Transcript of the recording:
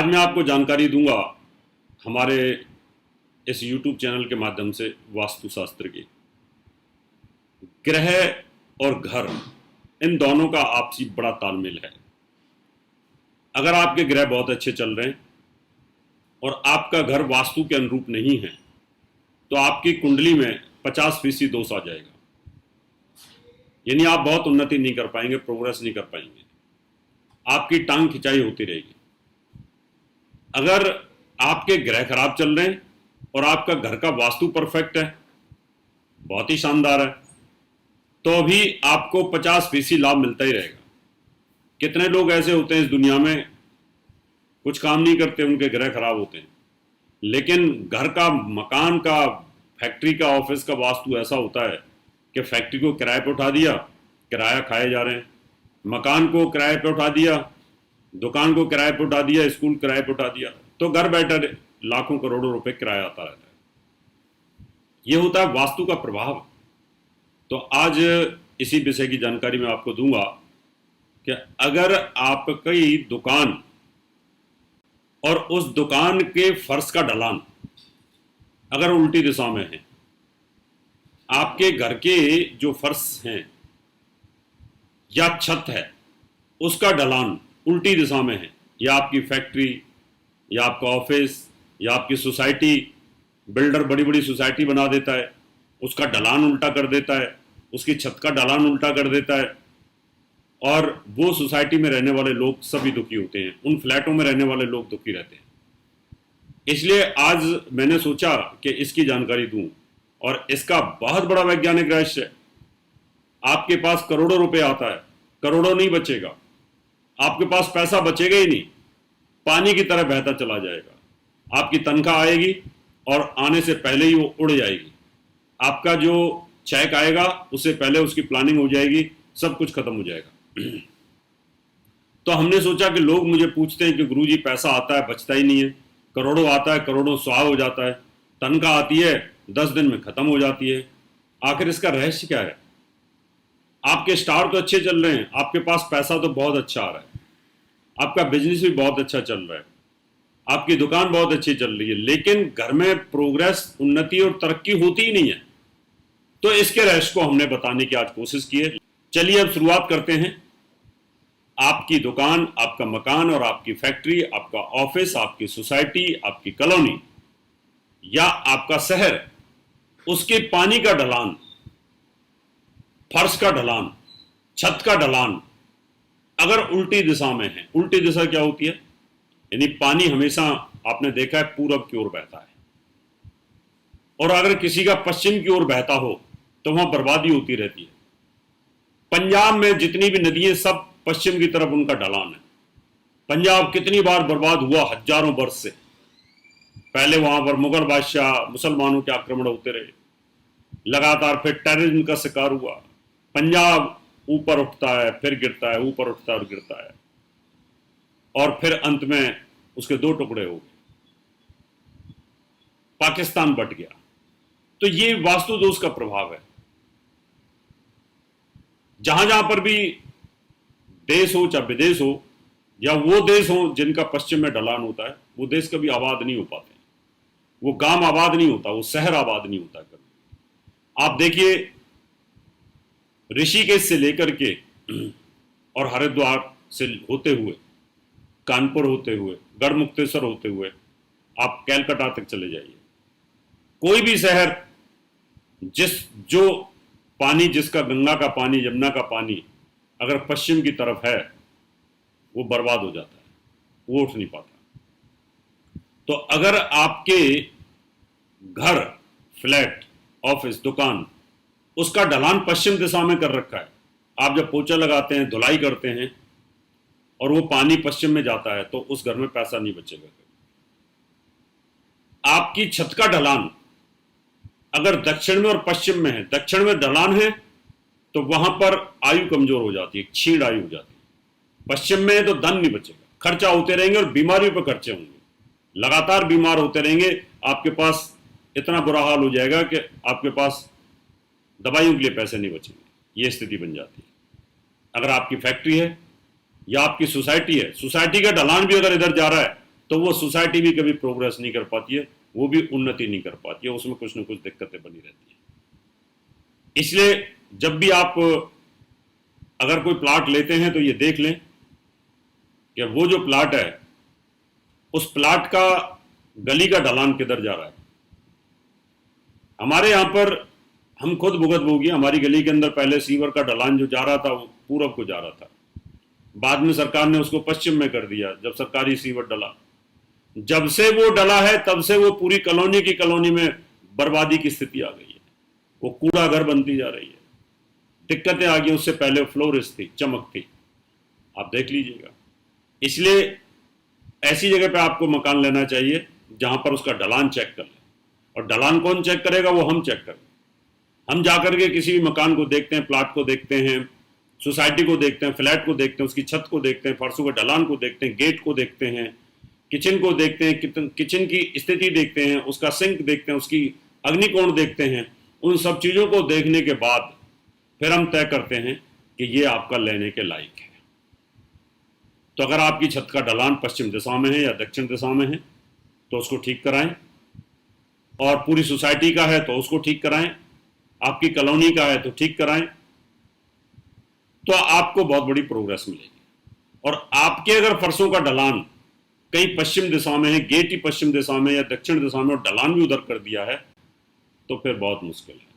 आज मैं आपको जानकारी दूंगा हमारे इस YouTube चैनल के माध्यम से वास्तुशास्त्र की। ग्रह और घर, इन दोनों का आपसी बड़ा तालमेल है। अगर आपके ग्रह बहुत अच्छे चल रहे हैं और आपका घर वास्तु के अनुरूप नहीं है तो आपकी कुंडली में 50% दोष आ जाएगा, यानी आप बहुत उन्नति नहीं कर पाएंगे, प्रोग्रेस नहीं कर पाएंगे, आपकी टांग खिंचाई होती रहेगी। अगर आपके ग्रह खराब चल रहे हैं और आपका घर का वास्तु परफेक्ट है, बहुत ही शानदार है, तो भी आपको 50% लाभ मिलता ही रहेगा। कितने लोग ऐसे होते हैं इस दुनिया में, कुछ काम नहीं करते, उनके ग्रह खराब होते हैं, लेकिन घर का, मकान का, फैक्ट्री का, ऑफिस का वास्तु ऐसा होता है कि फैक्ट्री को किराए पे उठा दिया, किराया खाए जा रहे हैं, मकान को किराए पे उठा दिया, दुकान को किराए पे उठा दिया, स्कूल किराए पे उठा दिया, तो घर बैठे लाखों करोड़ों रुपए किराया आता रहता है। यह होता है वास्तु का प्रभाव। तो आज इसी विषय की जानकारी मैं आपको दूंगा कि अगर आपकी दुकान और उस दुकान के फर्श का ढलान अगर उल्टी दिशा में है, आपके घर के जो फर्श हैं या छत है उसका ढलान उल्टी दिशा में है, या आपकी फैक्ट्री या आपका ऑफिस या आपकी सोसाइटी, बिल्डर बड़ी बड़ी सोसाइटी बना देता है, उसका ढलान उल्टा कर देता है, उसकी छत का ढलान उल्टा कर देता है, और वो सोसाइटी में रहने वाले लोग सभी दुखी होते हैं, उन फ्लैटों में रहने वाले लोग दुखी रहते हैं। इसलिए आज मैंने सोचा कि इसकी जानकारी दूं, और इसका बहुत बड़ा वैज्ञानिक रहस्य है। आपके पास करोड़ों रुपए आता है, करोड़ों नहीं बचेगा, आपके पास पैसा बचेगा ही नहीं, पानी की तरह बहता चला जाएगा। आपकी तनख्वाह आएगी और आने से पहले ही वो उड़ जाएगी। आपका जो चेक आएगा उससे पहले उसकी प्लानिंग हो जाएगी, सब कुछ खत्म हो जाएगा। तो हमने सोचा कि लोग मुझे पूछते हैं कि गुरुजी पैसा आता है बचता ही नहीं है, करोड़ों आता है, करोड़ों स्वाह हो जाता है, तनख्वाह आती है 10 दिन में खत्म हो जाती है, आखिर इसका रहस्य क्या है? आपके स्टार तो अच्छे चल रहे हैं, आपके पास पैसा तो बहुत अच्छा आ रहा है, आपका बिजनेस भी बहुत अच्छा चल रहा है, आपकी दुकान बहुत अच्छी चल रही है, लेकिन घर में प्रोग्रेस, उन्नति और तरक्की होती ही नहीं है। तो इसके रहस्य को हमने बताने की आज कोशिश की है। चलिए अब शुरुआत करते हैं। आपकी दुकान, आपका मकान और आपकी फैक्ट्री, आपका ऑफिस, आपकी सोसाइटी, आपकी कॉलोनी या आपका शहर, उसके पानी का ढलान, फर्श का ढलान, छत का ढलान अगर उल्टी दिशा में है। उल्टी दिशा क्या होती है? यानी पानी हमेशा, आपने देखा है, पूरब की ओर बहता है, और अगर किसी का पश्चिम की ओर बहता हो तो वहां बर्बादी होती रहती है। पंजाब में जितनी भी नदियां सब पश्चिम की तरफ उनका ढलान है। पंजाब कितनी बार बर्बाद हुआ, हजारों वर्ष से। पहले वहां पर मुगल बादशाह, मुसलमानों के आक्रमण होते रहे लगातार, फिर टेररिज्म का शिकार हुआ। पंजाब ऊपर उठता है फिर गिरता है, ऊपर उठता है और गिरता है, और फिर अंत में उसके 2 टुकड़े हो गए, पाकिस्तान बट गया। तो ये वास्तु दोष का प्रभाव है। जहां जहां पर भी देश हो, चाहे विदेश हो, या वो देश हो जिनका पश्चिम में ढलान होता है, वो देश कभी आबाद नहीं हो पाते, वो गांव आबाद नहीं होता, वो शहर आबाद नहीं होता कभी। आप देखिए, ऋषिकेश से लेकर के और हरिद्वार से होते हुए, कानपुर होते हुए, गढ़मुक्तेश्वर होते हुए आप कैलकाटा तक चले जाइए, कोई भी शहर जो पानी, जिसका गंगा का पानी, यमुना का पानी अगर पश्चिम की तरफ है, वो बर्बाद हो जाता है, वो उठ नहीं पाता। तो अगर आपके घर, फ्लैट, ऑफिस, दुकान, उसका ढलान पश्चिम दिशा में कर रखा है, आप जब पोछा लगाते हैं, धुलाई करते हैं और वो पानी पश्चिम में जाता है, तो उस घर में पैसा नहीं बचेगा। आपकी छत का ढलान अगर दक्षिण में और पश्चिम में है, दक्षिण में ढलान है तो वहां पर आयु कमजोर हो जाती है, क्षीण आयु हो जाती है। पश्चिम में है तो धन नहीं बचेगा, खर्चा होते रहेंगे और बीमारियों पर खर्चे होंगे, लगातार बीमार होते रहेंगे, आपके पास इतना बुरा हाल हो जाएगा कि आपके पास दवाइयों के लिए पैसे नहीं बचेंगे। ये स्थिति बन जाती है। अगर आपकी फैक्ट्री है या आपकी सोसाइटी है, सोसाइटी का ढलान भी अगर इधर जा रहा है तो वो सोसाइटी भी कभी प्रोग्रेस नहीं कर पाती है, वो भी उन्नति नहीं कर पाती है, उसमें कुछ ना कुछ दिक्कतें बनी रहती है। इसलिए जब भी आप अगर कोई प्लाट लेते हैं तो ये देख लें कि वो जो प्लाट है उस प्लाट का गली का ढलान किधर जा रहा है। हमारे यहाँ पर हम खुद भुगत भोगी, हमारी गली के अंदर पहले सीवर का ढलान जो जा रहा था वो पूरब को जा रहा था, बाद में सरकार ने उसको पश्चिम में कर दिया जब सरकारी सीवर डला। जब से वो डला है तब से वो पूरी कॉलोनी की कॉलोनी में बर्बादी की स्थिति आ गई है, वो कूड़ा घर बनती जा रही है, दिक्कतें आ गई। उससे पहले फ्लोरिस थी, चमक थी, आप देख लीजिएगा। इसलिए ऐसी जगह पे आपको मकान लेना चाहिए जहां पर उसका ढलान चेक कर ले, और ढलान कौन चेक करेगा, वो हम चेक करेंगे। हम जाकर के किसी भी मकान को देखते हैं, प्लाट को देखते हैं, सोसाइटी को देखते हैं, फ्लैट को देखते हैं, उसकी छत को देखते हैं, फर्शों के ढलान को देखते हैं, गेट को देखते हैं, किचन को देखते हैं, किचन की स्थिति देखते हैं, उसका सिंक देखते हैं, उसकी अग्निकोण देखते हैं। उन सब चीज़ों को देखने के बाद फिर हम तय करते हैं कि ये आपका लेने के लायक है। तो अगर आपकी छत का ढलान पश्चिम दिशा में है या दक्षिण दिशा में है तो उसको ठीक कराएं, और पूरी सोसाइटी का है तो उसको ठीक कराएं, आपकी कॉलोनी का है तो ठीक कराएं, तो आपको बहुत बड़ी प्रोग्रेस मिलेगी। और आपके अगर फर्शों का ढलान कहीं पश्चिम दिशा में है, गेट ही पश्चिम दिशा में या दक्षिण दिशा में, और ढलान भी उधर कर दिया है, तो फिर बहुत मुश्किल है।